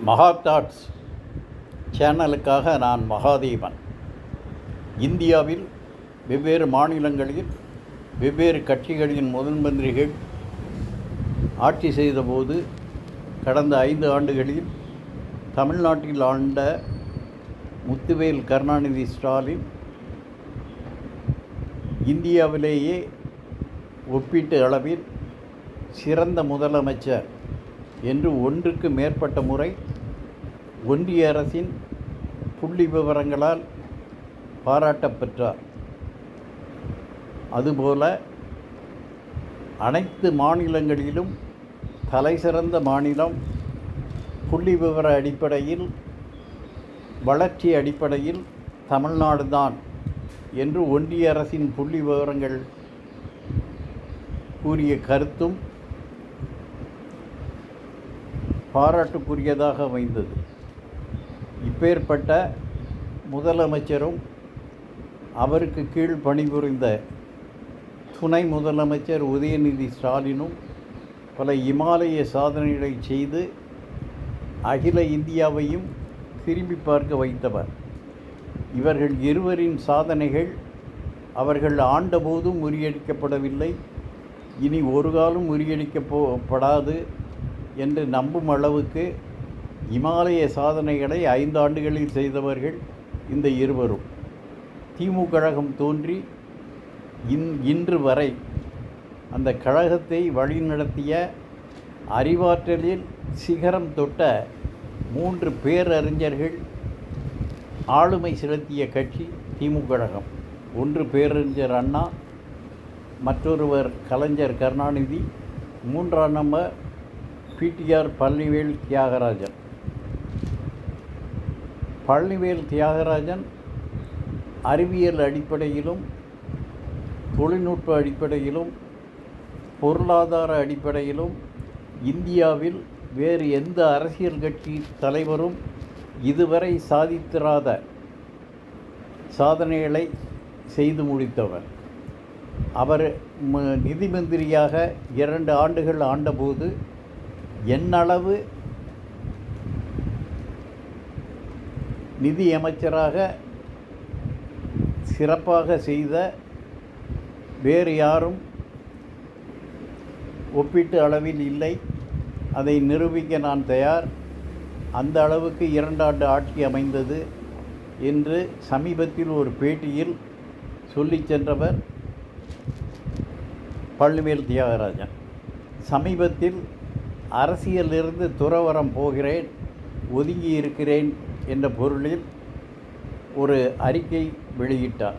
மகா தாட்ஸ் சேனலுக்காக நான் மகாதேவன். இந்தியாவில் வெவ்வேறு மாநிலங்களில் வெவ்வேறு கட்சிகளின் முதன் மந்திரிகள் ஆட்சி செய்தபோது கடந்த 5 ஆண்டுகளில் தமிழ்நாட்டில் ஆண்ட முத்துவேல் கருணாநிதி ஸ்டாலின் இந்தியாவிலேயே ஒப்பீட்டு அளவில் சிறந்த முதலமைச்சர் என்று ஒன்றுக்கு மேற்பட்ட முறை ஒன்றிய அரசின் புள்ளி விவரங்களால் பாராட்டப்பெற்றார். அதுபோல அனைத்து மாநிலங்களிலும் தலைசிறந்த மாநிலம், புள்ளி விவர அடிப்படையில் வளர்ச்சி அடிப்படையில் தமிழ்நாடு தான் என்று ஒன்றிய அரசின் புள்ளி விவரங்கள் கூறிய கருத்தும் பாராட்டுக்குரியதாக அமைந்தது. இப்பேற்பட்ட முதலமைச்சரும் அவருக்கு கீழ் பணிபுரிந்த துணை முதலமைச்சர் உதயநிதி ஸ்டாலினும் பல இமாலய சாதனைகளை செய்து அகில இந்தியாவையும் திரும்பி பார்க்க வைத்தவர். இவர்கள் இருவரின் சாதனைகள் அவர்கள் ஆண்டபோதும் முறியடிக்கப்படவில்லை, இனி ஒரு காலம் முறியடிக்கப்படாது என்று நம்பும் அளவுக்கு இமாலய சாதனைகளை 5 ஆண்டுகளில் செய்தவர்கள் இந்த இருவரும். திமுக கழகம் தோன்றி இன்று வரை அந்த கழகத்தை வழிநடத்திய அறிவாற்றலில் சிகரம் தொட்ட 3 பேரறிஞர்கள் ஆளுமை செலுத்திய கட்சி திமுக கழகம். ஒன்று பேரறிஞர் அண்ணா, மற்றொருவர் கலைஞர் கருணாநிதி, 3ஆம் நம்பர் பிடிஆர் பழனிவேல் தியாகராஜன். பழனிவேல் தியாகராஜன் அறிவியல் அடிப்படையிலும் தொழில்நுட்ப அடிப்படையிலும் பொருளாதார அடிப்படையிலும் இந்தியாவில் வேறு எந்த அரசியல் கட்சி தலைவரும் இதுவரை சாதித்திராத சாதனைகளை செய்து முடித்தவர். அவர் நிதி மந்திரியாக 2 ஆண்டுகள் ஆண்டபோது என்னளவு நிதி அமைச்சராக சிறப்பாக செய்த வேறு யாரும் ஒப்பீட்டு அளவில் இல்லை. அதை நிரூபிக்க நான் தயார். அந்த அளவுக்கு 2 ஆண்டு ஆட்சி அமைந்தது என்று சமீபத்தில் ஒரு பேட்டியில் சொல்லி சென்றவர் பழனிவேல் தியாகராஜன். சமீபத்தில் அரசியலிருந்து துறவரம் போகிறேன், ஒதுங்கி இருக்கிறேன் என்ற பொருளில் ஒரு அறிக்கை வெளியிட்டார்.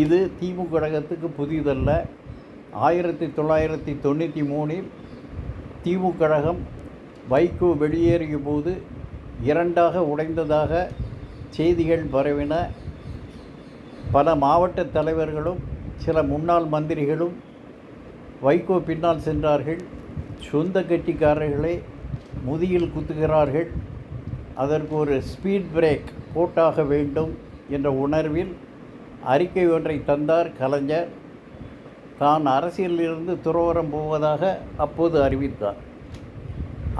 இது திமுக கழகத்துக்கு புதிதல்ல. 1993இல் திமுக கழகம் வைகோ வெளியேறிய போது 2ஆக உடைந்ததாக செய்திகள் பரவின. பல மாவட்ட தலைவர்களும் சில முன்னாள் மந்திரிகளும் வைகோ பின்னால் சென்றார்கள். சொந்த கட்சிக்காரர்களே முதுகில் குத்துகிறார்கள். அதற்கு ஒரு ஸ்பீட் பிரேக் போட்டாக வேண்டும் என்ற உணர்வில் அறிக்கை ஒன்றை தந்தார் கலைஞர். தான் அரசியலிலிருந்து துறவரம் போவதாக அப்போது அறிவித்தார்.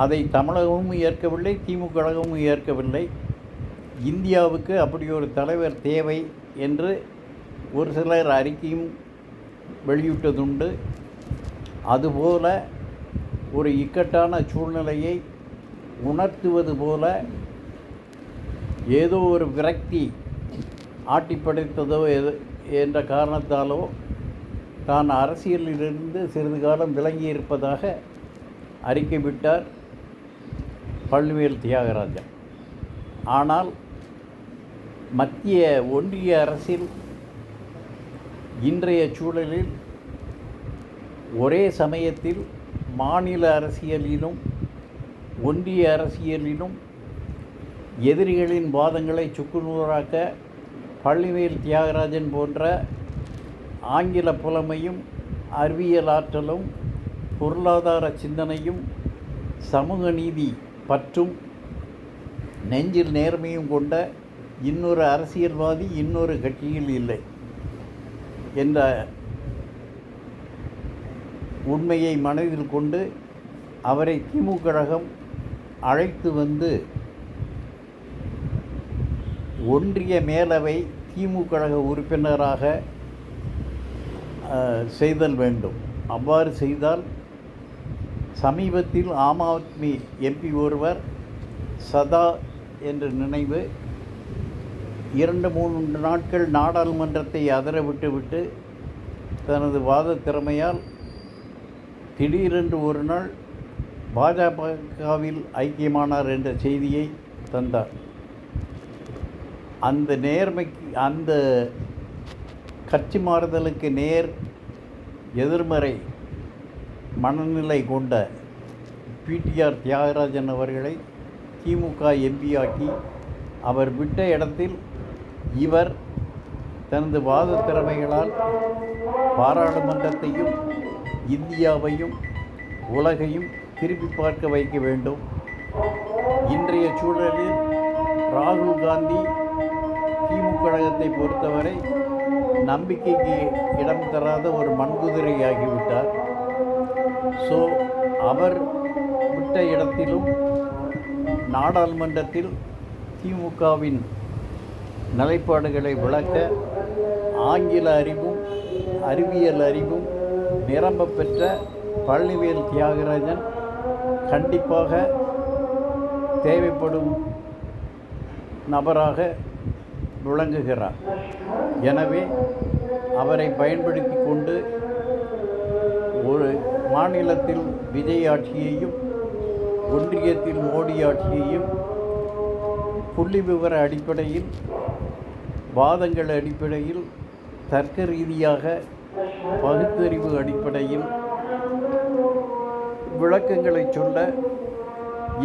அதை தமிழகமும் ஏற்கவில்லை, திமுக கழகமும் ஏற்கவில்லை. இந்தியாவுக்கு அப்படி ஒரு தலைவர் தேவை என்று ஒரு சிலர் அறிக்கையும் வெளியிட்டதுண்டு. அதுபோல ஒரு இக்கட்டான சூழ்நிலையை உணர்த்துவது போல ஏதோ ஒரு விரக்தி ஆட்டி படைத்ததோ என்ற காரணத்தாலோ தான் அரசியலிலிருந்து சிறிது காலம் விலகி இருப்பதாக அறிக்கை விட்டார் பழனிவேல் தியாகராஜன். ஆனால் மத்திய ஒன்றிய அரசில் இன்றைய சூழலில் ஒரே சமயத்தில் மாநில அரசியலிலும் ஒன்றிய அரசியலிலும் எதிரிகளின் வாதங்களை சுக்குநூறாக்க பழனிவேல் தியாகராஜன் போன்ற ஆங்கில புலமையும் அறிவியல் ஆற்றலும் பொருளாதார சிந்தனையும் சமூக நீதி பற்றும் நெஞ்சில் நேர்மையும் கொண்ட இன்னொரு அரசியல்வாதி இன்னொரு கட்சியில் இல்லை என்ற உண்மையை மனதில் கொண்டு அவரை திமுக கழகம் அழைத்து வந்து ஒன்றிய மேலவை திமுக கழக உறுப்பினராக செய்தல் வேண்டும். அவ்வாறு செய்தால் சமீபத்தில் ஆம் ஆத்மி எம்பி ஒருவர் சதா என்ற நினைவு 2-3 நாட்கள் நாடாளுமன்றத்தை அதர விட்டுவிட்டு தனது வாத திறமையால் திடீரென்று ஒரு நாள் பாஜகவில் ஐக்கியமானார் என்ற செய்தியை தந்தார். அந்த நேர்மைக்கு, அந்த கட்சி மாறுதலுக்கு எதிர்மறை மனநிலை கொண்ட பிடிஆர் தியாகராஜன் அவர்களை திமுக எம்பியாக்கி அவர் விட்ட இடத்தில் இவர் தனது வாத திறமைகளால் பாராளுமன்றத்தையும் இந்தியாவையும் உலகையும் திருப்பி பார்க்க வைக்க வேண்டும். இன்றைய சூழலில் ராகுல் காந்தி திமுக கழகத்தை பொறுத்தவரை நம்பிக்கைக்கு இடம் தராத ஒரு மண்குதிரையாகிவிட்டார். ஸோ அவர் விட்ட இடத்திலும் நாடாளுமன்றத்தில் திமுகவின் நிலைப்பாடுகளை விளக்க ஆங்கில அறிவும் அறிவியல் அறிவும் நிரம்ப பெற்ற பழனிவேல் தியாகராஜன் கண்டிப்பாக தேவைப்படும் நபராக விளங்குகிறார். எனவே அவரை பயன்படுத்தி கொண்டு ஒரு மாநிலத்தில் விஜய் ஆட்சியையும் ஒன்றியத்தில் மோடி ஆட்சியையும் புள்ளி விவர அடிப்படையில், வாதங்கள் அடிப்படையில், தர்க்க ரீதியாக, பகுத்தறிவு அடிப்படையில் விளக்கங்களை சொல்ல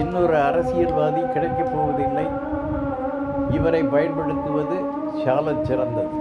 இன்னொரு அரசியல்வாதி கிடைக்கப் போவதில்லை. இவரை பயன்படுத்துவது சாலச் சிறந்தது.